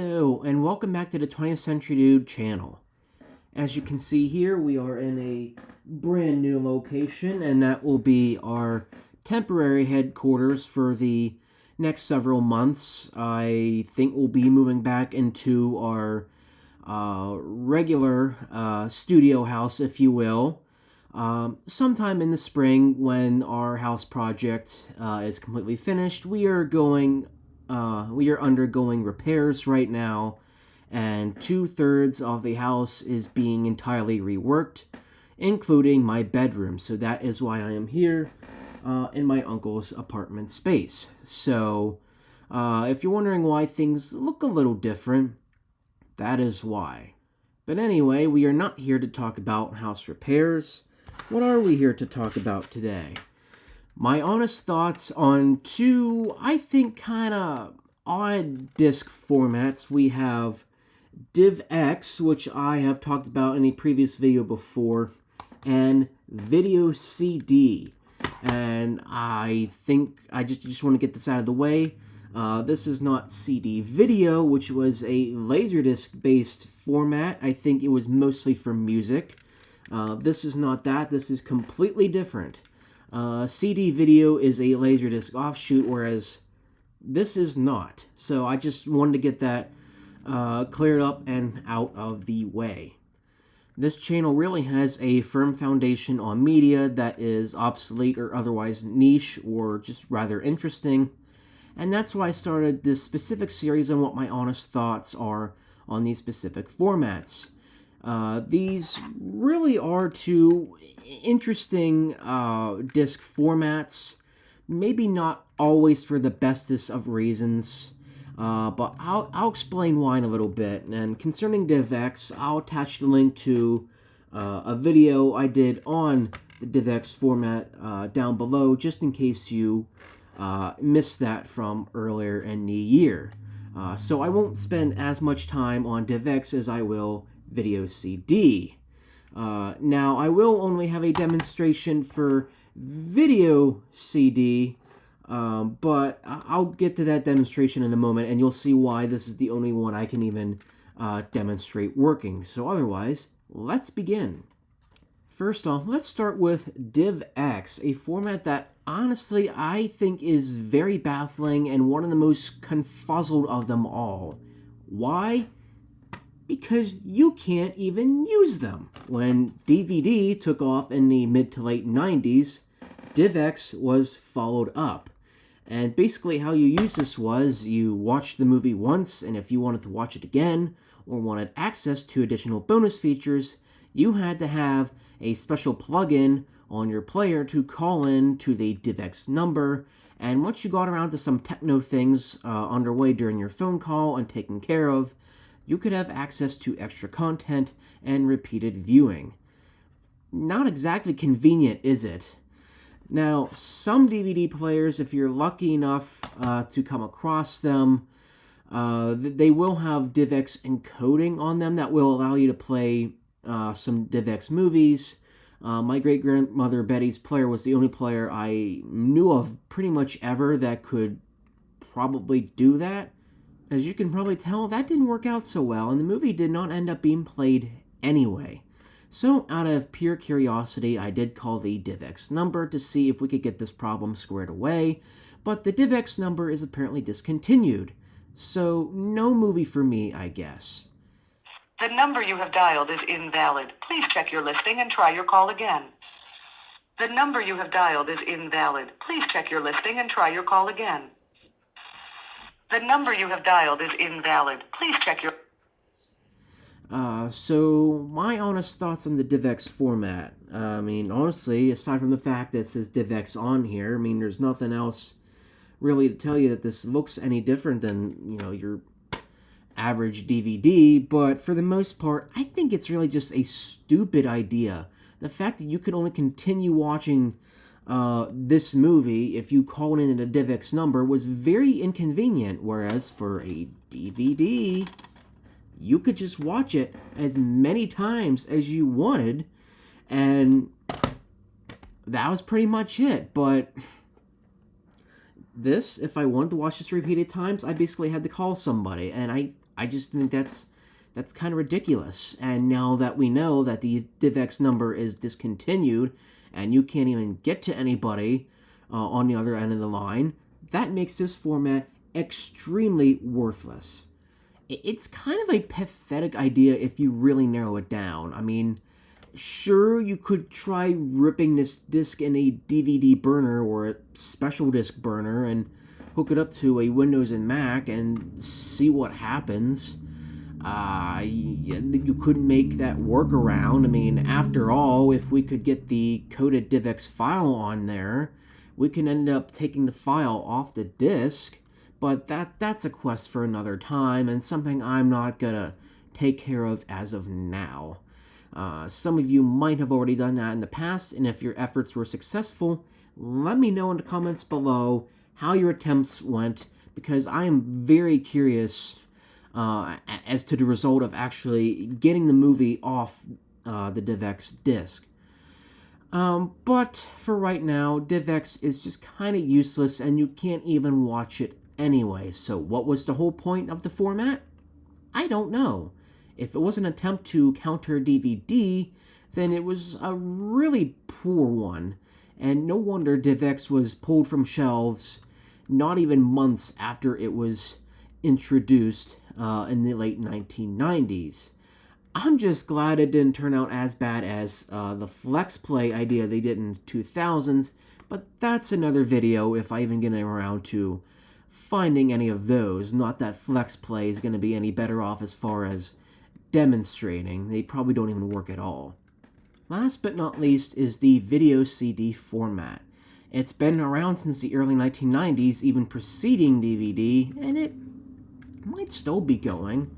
Hello, and welcome back to the 20th Century Dude channel. As you can see here, we are in a brand new location, and that will be our temporary headquarters for the next several months. I think we'll be moving back into our regular studio house, if you will, sometime in the spring when our house project is completely finished. We are undergoing repairs right now, and 2/3 of the house is being entirely reworked, including my bedroom. So that is why I am here in my uncle's apartment space. So if you're wondering why things look a little different, that is why. But anyway, we are not here to talk about house repairs. What are we here to talk about today? My honest thoughts on two, I think, kind of odd disc formats. We have DIVX, which I have talked about in a previous video before, and video CD. And I think I just want to get this out of the way. This is not CD video, which was a Laserdisc based format. I think it was mostly for music. This is not that. This is completely different. CD video is a Laserdisc offshoot, whereas this is not. So I just wanted to get that cleared up and out of the way. This channel really has a firm foundation on media that is obsolete or otherwise niche or just rather interesting. And that's why I started this specific series on what my honest thoughts are on these specific formats. These really are two interesting disc formats, maybe not always for the bestest of reasons, but I'll explain why in a little bit. And concerning DivX, I'll attach the link to a video I did on the DivX format down below, just in case you missed that from earlier in the year. So I won't spend as much time on DivX as I will video CD. Now, I will only have a demonstration for video CD, but I'll get to that demonstration in a moment, and you'll see why this is the only one I can even demonstrate working. So otherwise, let's begin. First off, let's start with DivX, a format that honestly I think is very baffling and one of the most confuzzled of them all. Why? Because you can't even use them. When DVD took off in the mid to late 90s, DivX was followed up. And basically how you use this was you watched the movie once, and if you wanted to watch it again or wanted access to additional bonus features, you had to have a special plugin on your player to call in to the DivX number. And once you got around to some techno things underway during your phone call and taken care of, you could have access to extra content and repeated viewing. Not exactly convenient, is it? Now, some DVD players, if you're lucky enough to come across them, they will have DivX encoding on them that will allow you to play some DivX movies. My great-grandmother Betty's player was the only player I knew of pretty much ever that could probably do that. As you can probably tell, that didn't work out so well, and the movie did not end up being played anyway. So, out of pure curiosity, I did call the DivX number to see if we could get this problem squared away, but the DivX number is apparently discontinued. So, no movie for me, I guess. The number you have dialed is invalid. Please check your listing and try your call again. The number you have dialed is invalid. Please check your listing and try your call again. The number you have dialed is invalid. Please check your... So, my honest thoughts on the DivX format. Honestly, aside from the fact that it says DivX on here, there's nothing else really to tell you that this looks any different than, your average DVD, but for the most part, I think it's really just a stupid idea. The fact that you can only continue watching this movie if you call in a DivX number was very inconvenient, whereas for a DVD, you could just watch it as many times as you wanted, and that was pretty much it. But this, if I wanted to watch this repeated times, I basically had to call somebody, and I I just think that's kind of ridiculous. And now that we know that the DivX number is discontinued and you can't even get to anybody on the other end of the line, that makes this format extremely worthless. It's kind of a pathetic idea if you really narrow it down. I mean, sure, you could try ripping this disc in a DVD burner or a special disc burner and hook it up to a Windows and Mac and see what happens. You couldn't make that workaround. I mean, after all, if we could get the coded DivX file on there, we can end up taking the file off the disk. But that's a quest for another time and something I'm not gonna take care of as of now. Some of you might have already done that in the past, and if your efforts were successful, let me know in the comments below how your attempts went, because I am very curious as to the result of actually getting the movie off the DivX disc. But for right now, DivX is just kind of useless and you can't even watch it anyway. So what was the whole point of the format? I don't know. If it was an attempt to counter DVD, then it was a really poor one. And no wonder DivX was pulled from shelves not even months after it was introduced in the late 1990s. I'm just glad it didn't turn out as bad as the Flex Play idea they did in the 2000s, but that's another video if I even get around to finding any of those. Not that Flex Play is going to be any better off as far as demonstrating. They probably don't even work at all. Last but not least is the video CD format. It's been around since the early 1990s, even preceding DVD, and it might still be going.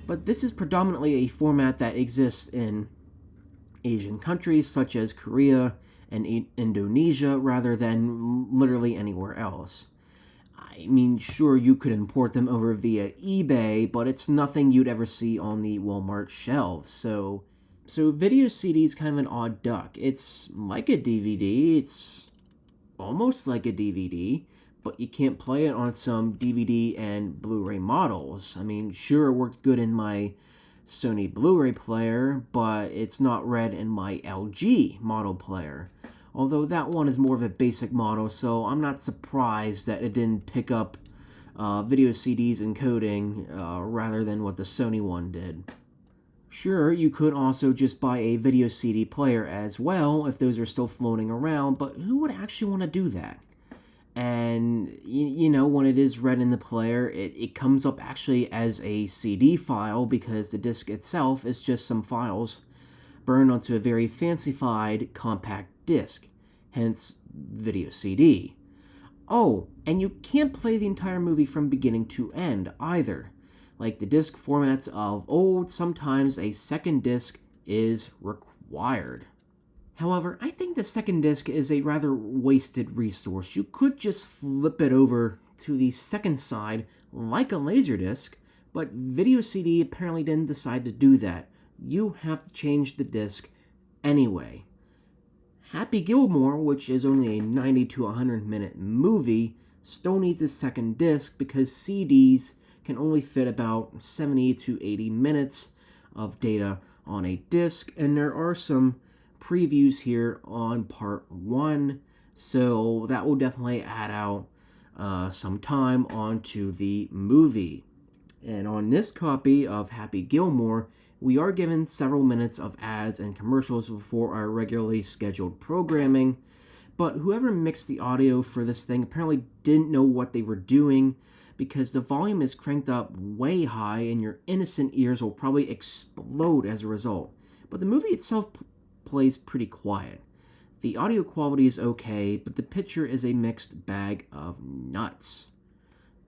But this is predominantly a format that exists in Asian countries such as Korea and Indonesia rather than literally anywhere else. I mean, sure, you could import them over via eBay, but it's nothing you'd ever see on the Walmart shelves. So video CD is kind of an odd duck. It's like a DVD, it's almost like a DVD, but you can't play it on some DVD and Blu-ray models. I mean, sure, it worked good in my Sony Blu-ray player, but it's not read in my LG model player. Although that one is more of a basic model, so I'm not surprised that it didn't pick up video CDs encoding rather than what the Sony one did. Sure, you could also just buy a video CD player as well if those are still floating around, but who would actually want to do that? And, you know, when it is read in the player, it comes up actually as a CD file because the disc itself is just some files burned onto a very fancified compact disc, hence video CD. Oh, and you can't play the entire movie from beginning to end either. Like the disc formats of old, sometimes a second disc is required. However, I think the second disc is a rather wasted resource. You could just flip it over to the second side like a Laserdisc, but Video CD apparently didn't decide to do that. You have to change the disc anyway. Happy Gilmore, which is only a 90 to 100 minute movie, still needs a second disc because CDs can only fit about 70 to 80 minutes of data on a disc, and there are some previews here on part 1, so that will definitely add out some time onto the movie. And on this copy of Happy Gilmore, we are given several minutes of ads and commercials before our regularly scheduled programming, but whoever mixed the audio for this thing apparently didn't know what they were doing, because the volume is cranked up way high and your innocent ears will probably explode as a result. But the movie itself plays pretty quiet. The audio quality is okay, but the picture is a mixed bag of nuts.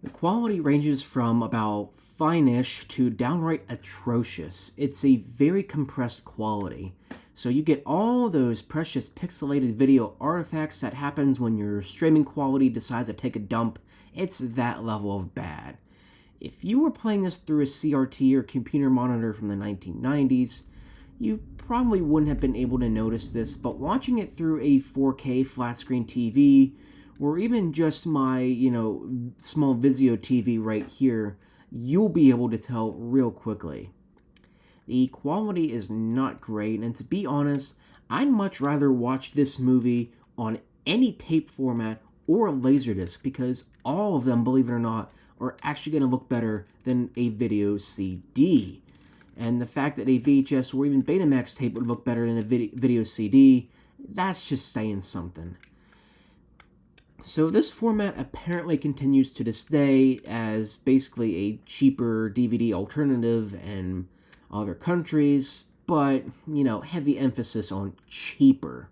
The quality ranges from about fine-ish to downright atrocious. It's a very compressed quality. So you get all those precious pixelated video artifacts that happens when your streaming quality decides to take a dump. It's that level of bad. If you were playing this through a CRT or computer monitor from the 1990s, you probably wouldn't have been able to notice this, but watching it through a 4K flat screen TV, or even just my, small Vizio TV right here, you'll be able to tell real quickly. The quality is not great, and to be honest, I'd much rather watch this movie on any tape format or Laserdisc because all of them, believe it or not, are actually going to look better than a video CD. And the fact that a VHS or even Betamax tape would look better than a video CD, that's just saying something. So this format apparently continues to this day as basically a cheaper DVD alternative in other countries, but, heavy emphasis on cheaper.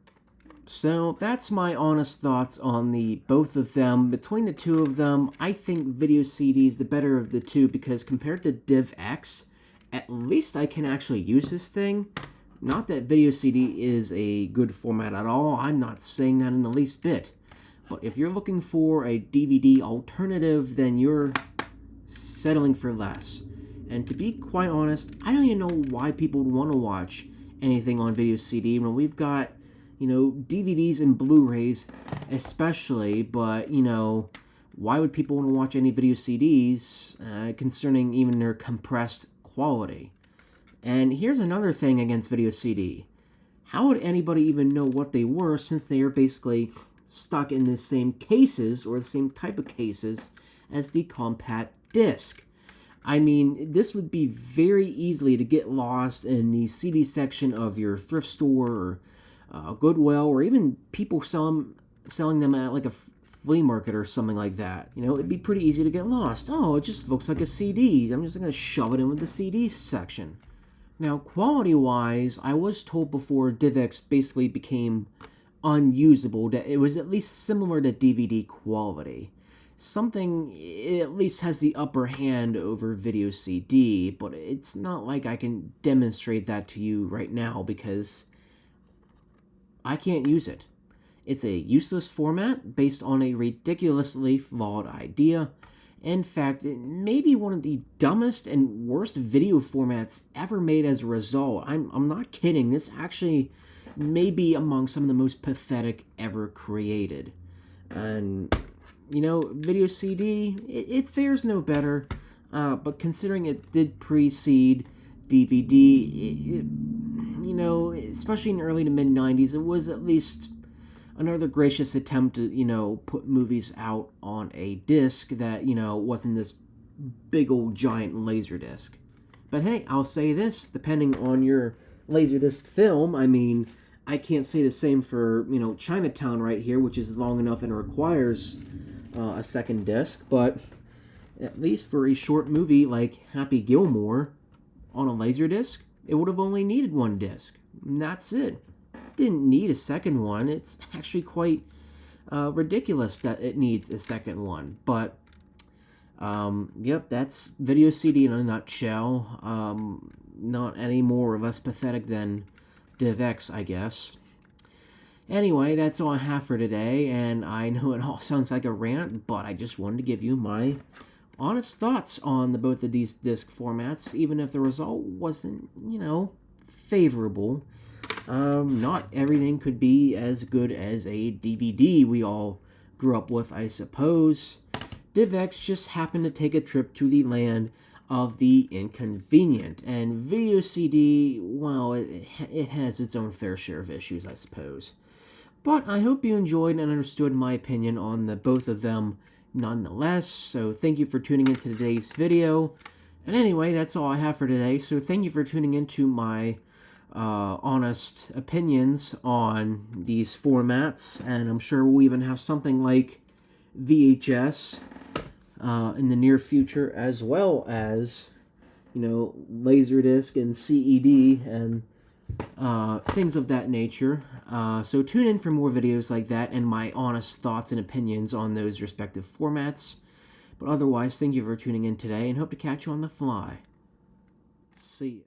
So that's my honest thoughts on the both of them. Between the two of them, I think video CD is the better of the two because compared to DivX, at least I can actually use this thing. Not that video CD is a good format at all, I'm not saying that in the least bit. But if you're looking for a DVD alternative, then you're settling for less. And to be quite honest, I don't even know why people would want to watch anything on video CD when we've got, DVDs and Blu-rays especially, but, why would people want to watch any video CDs concerning even their compressed quality? And here's another thing against video CD. How would anybody even know what they were since they are basically stuck in the same cases or the same type of cases as the compact disc? I mean, this would be very easily to get lost in the CD section of your thrift store or Goodwill, or even people selling them at like a flea market or something like that. It'd be pretty easy to get lost. Oh, it just looks like a CD. I'm just going to shove it in with the CD section. Now, quality-wise, I was told before DivX basically became unusable that it was at least similar to DVD quality. Something, it at least has the upper hand over video CD, but it's not like I can demonstrate that to you right now because I can't use it. It's a useless format based on a ridiculously flawed idea. In fact, it may be one of the dumbest and worst video formats ever made as a result. I'm not kidding. This actually may be among some of the most pathetic ever created. And, video CD, it fares no better. But considering it did precede DVD, especially in the early to mid-90s, it was at least another gracious attempt to, put movies out on a disc that, wasn't this big old giant Laserdisc. But hey, I'll say this, depending on your Laserdisc film, I mean, I can't say the same for, Chinatown right here, which is long enough and requires a second disc, but at least for a short movie like Happy Gilmore on a Laserdisc, it would have only needed one disc. And that's it. Didn't need a second one. It's actually quite ridiculous that it needs a second one. But, yep, that's video CD in a nutshell. Not any more or less pathetic than DivX, I guess. Anyway, that's all I have for today, and I know it all sounds like a rant, but I just wanted to give you my honest thoughts on both of these disc formats, even if the result wasn't, favorable. Not everything could be as good as a DVD we all grew up with, I suppose. DivX just happened to take a trip to the land of the inconvenient, and video CD, well, it has its own fair share of issues, I suppose. But I hope you enjoyed and understood my opinion on both of them nonetheless, so thank you for tuning into today's video. And anyway, that's all I have for today, so thank you for tuning into my honest opinions on these formats, and I'm sure we'll even have something like VHS in the near future, as well as, Laserdisc and CED and things of that nature. So tune in for more videos like that and my honest thoughts and opinions on those respective formats. But otherwise, thank you for tuning in today and hope to catch you on the fly. See ya.